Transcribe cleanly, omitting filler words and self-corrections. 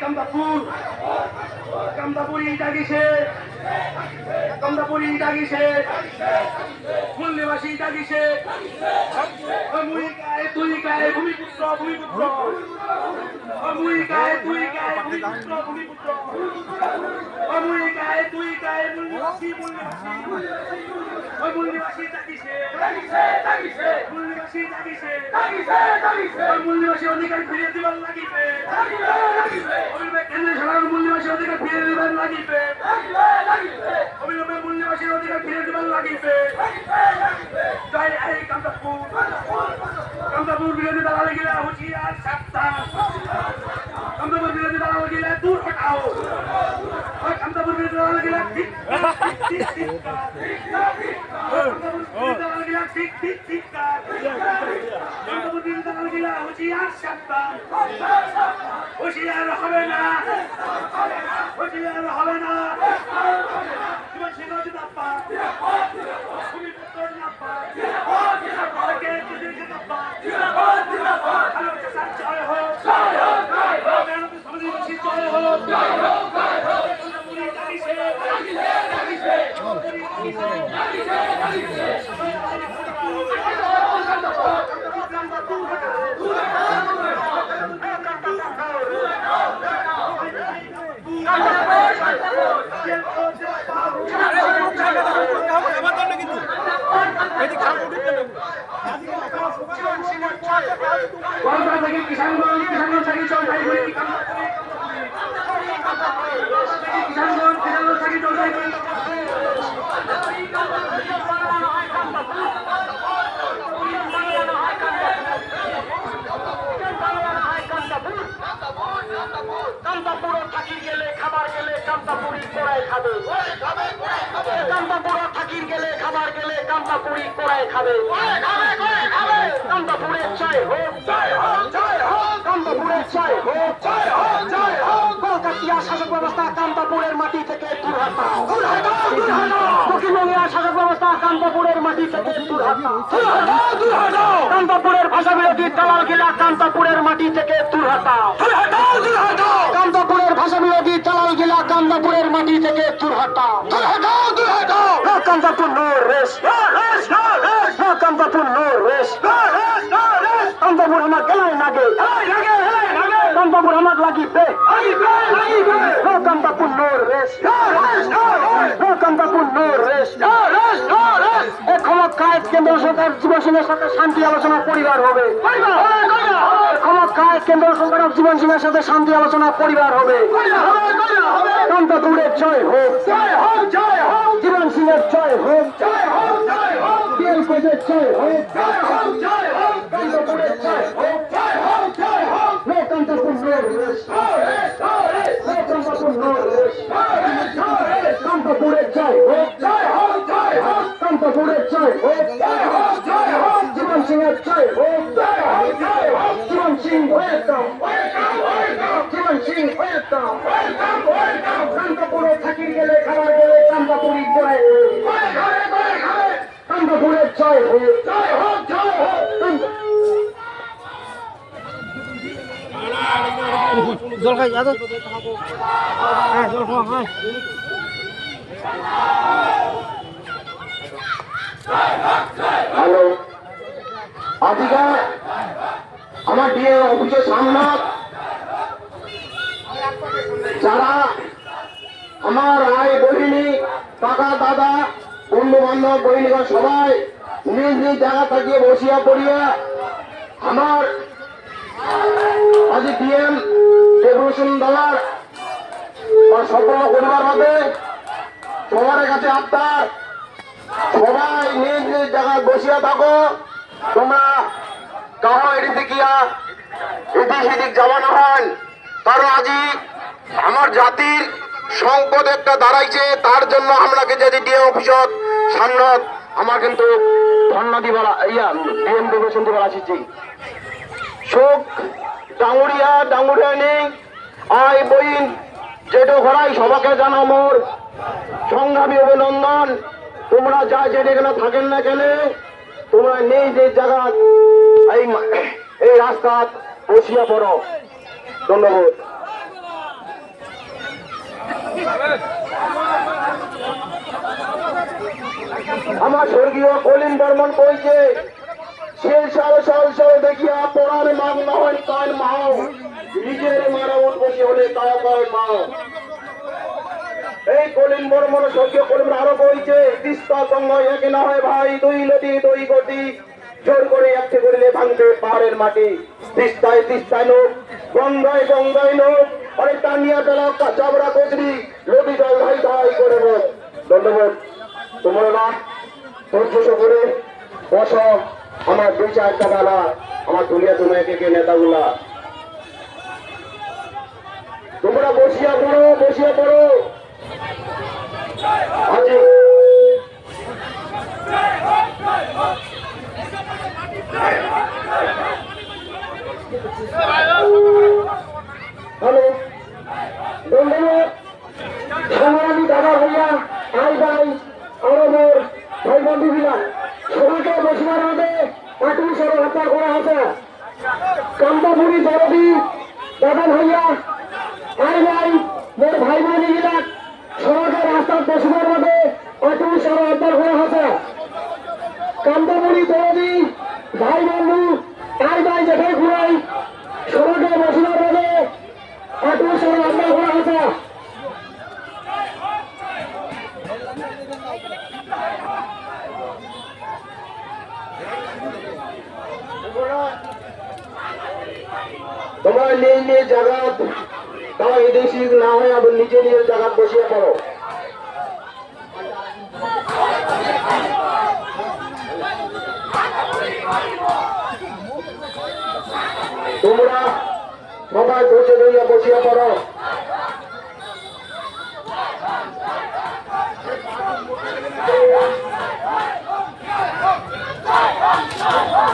কামদাপুর কামদাপুরি ডাকিছে কামদাপুরি ডাকিছে মূল্যবাসী ডাকিছে মুই গায়ে তুই গায়ে ভূমিপুত্র ভূমিপুত্র মুই গায়ে তুই গায়ে ভূমিপুত্র ভূমিপুত্র মুই গায়ে তুই গায়ে মূল্যবাসী মূল্যবাসী মূল্যবাসী ডাকিছে মূল্যবাসী ডাকিছে মূল্যবাসী অধিকার ফিরিয়ে দিবার লাগিবে কেন্দ্রীয় সরকার মূল্যবাসী অধিকার ফিরিয়ে দিবার লাগিবে অবিলম্বে মূল্যবাসীর অধিকার ফিরিয়ে দিবার লাগিবে জয় এই কামদাপুর কামদাপুর বিরোধী দালালে গেলে হুঁশিয়ার সাবধান কামদাপুর বিরোধী দালালে গেলে দূর হটাও কামদাপুর বিরোধী দালালে গেলে ঠিক ঠিক ঠিক ঠিক কামদাপুর বিরোধী দালালে গেলে হুঁশিয়ার সাবধান হুঁশিয়ার হবে না হুঁশিয়ার হবে না জীবন সিংহ জিন্দাবাদ ভূমিপুত্র জিন্দাবাদ কে তুই জিন্দাবাদ আলো চাষার জয় হোক মেহনতি সমাজবাসী জয় হোক মুড়ি ডাকিছে কিষানগঞ্জ থেকে জলপাইগুড়ি কিষানগঞ্জ থেকে জলপাইগুড়ি কামদাপুর থাকি গেলে খাবার গেলে কামদাপুরি কোড়াই খাবে কামদাপুর থাকি গেলে খাবার গেলে কামদাপুরি কোড়াই খাবে কামদাপুরের চাই হোক কামদাপুরের চাই হোক কলকাতিয়া শাসক ব্যবস্থা কামদাপুরের মাটি থেকে দূর হটাও দক্ষিণবঙ্গের শাসক ব্যবস্থা কামদাপুরের মাটি থেকে দূর হটাও কামদাপুরের ভাষা বিরোধী দালাল গিলা কামদাপুরের মাটি থেকে দূর হটাও কামদাপুরের ভাষা বিরোধী দালাল গিলা কামদাপুরের মাটি থেকে দূর হটাও কামদাপুর নো রেস কামদাপুর নো রেস কামদাপুর আমার গেলায় লাগে কামদাপুর আমার লাগিবে কামদাপুর নো রেস কামদাপুর নো রেস ক্ষমতায় কেন্দ্র সরকার জীবন সিংহের সাথে শান্তি আলোচনা পরিবার হবে ক্ষমতায় কেন্দ্র সরকার জীবন সিংহের সাথে শান্তি আলোচনা পরিবার হবে কামদাপুরের জয় হোক জীবন সিংহের জয় হোক বিএলপিদের জয় হোক কামদাপুরের জয় হোক কামদাপুর নো রেস কামদাপুর নো রেস কামদাপুরের জয় হোক কামদাপুরের জয় হোক জীবন সিংহের জয় হোক জীবন সিং ওয়েলকাম জীবন সিং ওয়েলকাম কামদাপুরে থাকি গেলে খাবার গেলে কামদাপুরি কোড়াই কামদাপুরের জয় হোক জল খাই যা তো হ্যাঁ জল খাওয়া হ্যাঁ হ্যালো আজকে আমার ডিএ অফিসের সামনে যারা আমার আয় বহিনী কাকা দাদা বন্ধু বান্ধব বহিনীরা সবাই নিজ নিজ জায়গা থেকে বসিয়া পড়িয়া আমার আজি ডিএম ডেপুটেশন দেওয়ার সম্পন্ন করিবার হবে সবার কাছে আপনার সবাই নিজ নিজ জায়গায় বসিয়া থাকো তোমরা কারো এদিকে গিয়া এদিক সেদিক যাওয়া না হয় কারণ আজি আমার জাতির সংকট একটা দাঁড়াইছে তার জন্য আমরাকে যদি ডিএম অফিসত সামনত আমার কিন্তু ধন্যবাদ দিবার ডিএম ডেপুটেশন দিবার আসিছি শোক ডাঙুরিয়া নেই আই বইন যেটা ঘরাই সবাকে জানা মোর সংগ্রামী অভিনন্দন তোমরা যা যেখানে থাকেন না কেন তোমরা নেই যে জায়গা এই রাস্তা বসিয়া পড়ো ধন্যবাদ আমার স্বর্গীয় কলিন বর্মন কইছে শেল সাল সাল সাল দেখিয়া পড়ার মাগ না হয় কান মাও নিজের মারা উঠ বসে হলে তা কয় মাও। এই কলিন বর্মন স্বর্গীয় কলিন আরো কইছে তিস্তা গঙ্গা একে না হয় ভাই দুই নদী দুই গতি জোর করে একটি করিলে ভাঙবে পাহাড়ের মাটি। তিস্তায় তিস্তায় লোক গঙ্গায় গঙ্গায় লোক আরে টানিয়া গেলা চাবড়া কচরি নদী জল ধাই ধাই করে লোক। ধন্যবাদ। তোমরা না ধৈর্য করে বসো। আমার দুই চারটা বেলা আমার দুনিয়া তুমি একে নেতাগুলা তোমরা বসিয়া পড়ো বসিয়া পড়ো। আজি হ্যালো ধন্যবাদ। সংগ্রামী দাদা ভাইয়া আই ভাই আরবের ভাই বন্ধুগুলা সবাইকে বসবার মধ্যে একটু সরে হত্যা করা হয়েছে। কান্তাপুরি দরদি দাদা ভাইয়া আই ভাই মোর ভাই বোনগুলা সবাইকে রাস্তার বসবার মধ্যে একটু সরে হত্যা করা হয়েছে। কান্তাপুরি দরদি ভাই বন্ধু আই ভাই যেখানে ঘুরাই সবাইকে বসবার মধ্যে একটু সরে হত্যা করা হয়েছে। তোমরা নিজ নিজ জায়গা তাও এদেশি না হয় আবার নিচে নিজ জায়গা বসিয়ে পড়ো। তোমরা সবাই বসে বসিয়ে পড়ো।